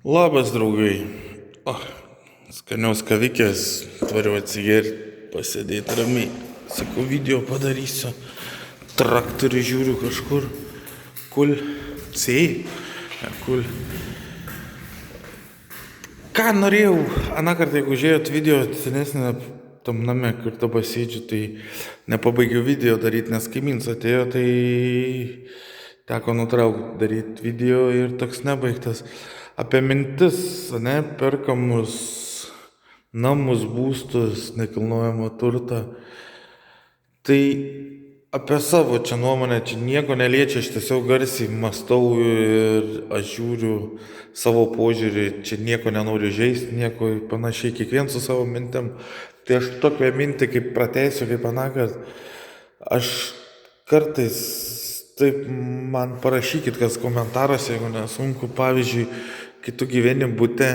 Labas, draugai. O, skanios kavikės, tvariu atsigerti, pasėdėti ramiai. Sakau, video padarysiu. Traktorių žiūriu kažkur. Kul. Cei. Kul. Ką norėjau, aną kartą, jeigu žiūrėjot video senesnę tam name, kur dabar sėdžiu, tai nepabaigiau video daryti, nes kaimynas atėjo, tai teko nutraukti daryti video ir toks nebaigtas. Apie mintis, ne, perkamus namus, būstus, nekilnojamą turtą. Tai apie savo čia nuomonę, čia nieko neliečia, aš tiesiog garsiai mąstau ir aš žiūriu savo požiūrį, čia nieko nenoriu žaisti, nieko panašiai, kiekvien su savo mintim. Tai aš tokią mintį kaip prateisiu, kaip anakart, aš kartais taip man parašykit kas komentaruose, jeigu nesunku, pavyzdžiui, kai tu gyveni bute,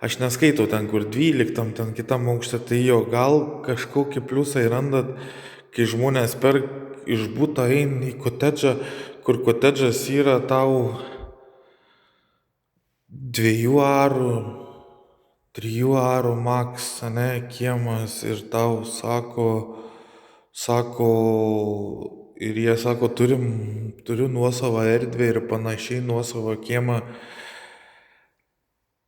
aš neskaitau ten kur 12, ten kitam aukšte, tai jo, gal kažkokį pliusą randat, kai žmonės iš buto eina į kotedžą, kur kotedžas yra tau 2 arų, 3 arų maks, ne, kiemas ir tau sako, ir jie sako, turiu nuosavą erdvę ir panašiai, nuosavą kiemą.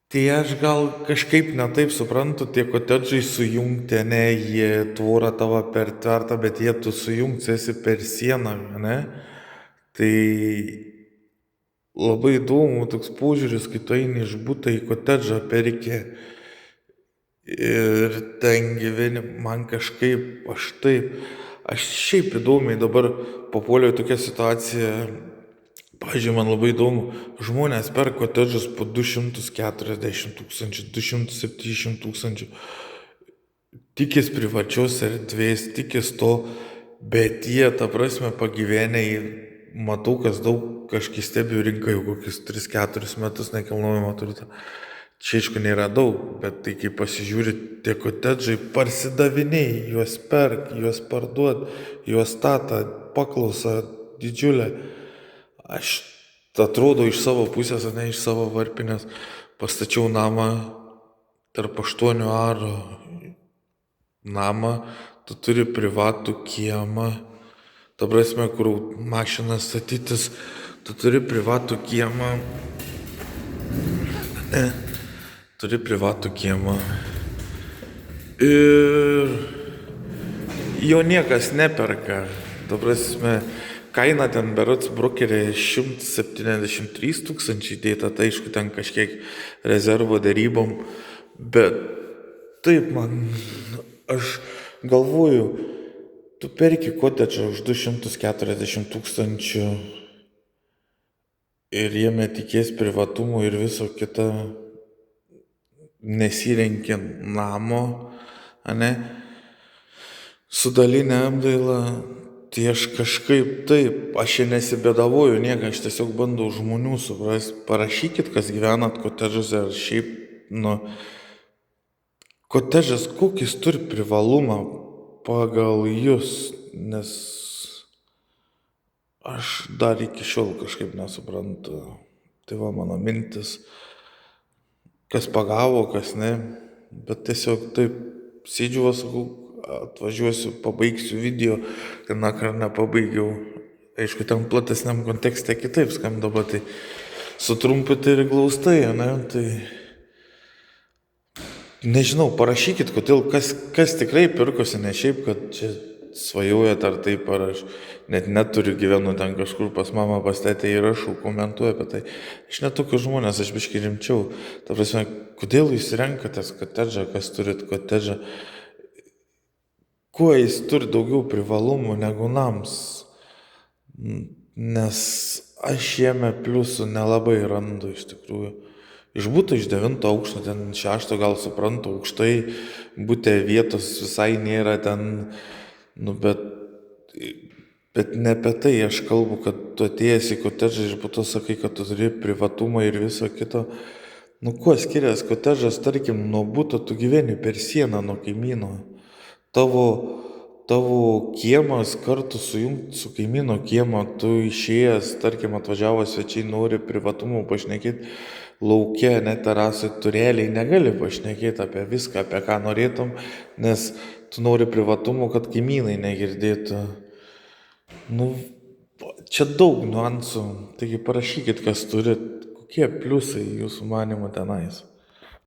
Tai aš gal kažkaip netaip suprantu, tie kotedžai sujungti, ne, jie tvorą tavo per tvartą, bet jie tu sujungti esi per sieną, ne. Tai labai įdomu toks požiūris, kai tu eini iš buto į kotedžą perki ir ten gyveni, man kažkaip, aš šiaip įdomiai dabar papuoliau tokią situaciją. Pavyzdžiui, man labai įdomu, žmonės perka kotedžus po 240 tūkstančių, 270 tūkstančių, tikis privačios erdvės, tikis to, bet jie, ta prasme, pagyvenę, matau, kas daug, kažkaip stebiu rinką jau kokius 3-4 metus nekilnojamo turto. Čia aišku nėra daug, bet tai kai pasižiūri, tie kotedžai parsidaviniai, juos perk, juos parduod, juos stata, paklausa didžiulė. Aš atrodo iš savo pusės, ne iš savo varpinės, pastačiau namą tarp 8 arų. Namą, tu turi privatų kiemą, ta prasme, kur mašina statytis, tu turi privatų kiemą. Turi privatų kiemą. Ir jo niekas neperka, ta prasme, kaina ten berods brokerė 173 tūkstančiai dėta, tai aišku ten kažkiek rezervo darybom, bet taip aš galvoju, tu perki kotedžą už 240 tūkstančių ir jame tikės privatumo ir viso kita, nesirenkia namo, ne, su dalinė apdaila. Tai aš kažkaip taip, aš čia nesibėdavoju nieką, aš tiesiog bandau žmonių suprasti, parašykit, kas gyvenat kotedžuose, ar šiaip, kotedžas kokis turi privalumą pagal jūs, nes aš dar iki šiol kažkaip nesuprantu. Tai va mano mintis, kas pagavo, kas ne, bet tiesiog taip sėdžiu, sakau, atvažiuosiu, pabaigsiu video, kar nepabaigiau. Aišku, ten platesniam kontekste kitaip skambdavo, tai sutrumpinti ir glaustai, ne, tai nežinau, parašykit, kodėl, kas tikrai pirkosi, ne šiaip, kad čia svajojat ar taip, ar aš net neturiu, gyvenu ten kažkur pas mamą, pas tetę įrašau, komentuoju apie tai. Aš netokius žmonės, aš biškį rimčiau. Ta prasme, kodėl jūs renkatės kotedžą, kas turit kotedžą? Kuo jis turi daugiau privalumų negu nams? Nes aš jame pliusų nelabai randu iš tikrųjų. Iš buto iš 9 aukšto, ten 6 gal suprantu, aukštai bute vietos visai nėra ten, bet ne apie tai aš kalbu, kad tu atėjęs į kotedžą ir po to sakai, kad tu turi privatumą ir viso kito. Kuo skiriasi kotedžas, tarkim, nuo buto, tu gyveni per sieną nuo kaimyno. Tavo tavo kiemas kartu sujungt su kaimyno kiemo, tu išėjęs, tarkim, atvažiavo svečiai, nori privatumo pašnekėti lauke, net terasai, tu realiai negali pašnekėti apie viską, apie ką norėtum, nes tu nori privatumo, kad kaimynai negirdėtų. Nu, čia daug niuansų, taigi parašykit, kas turit, kokie pliusai jūsų manimo tenais.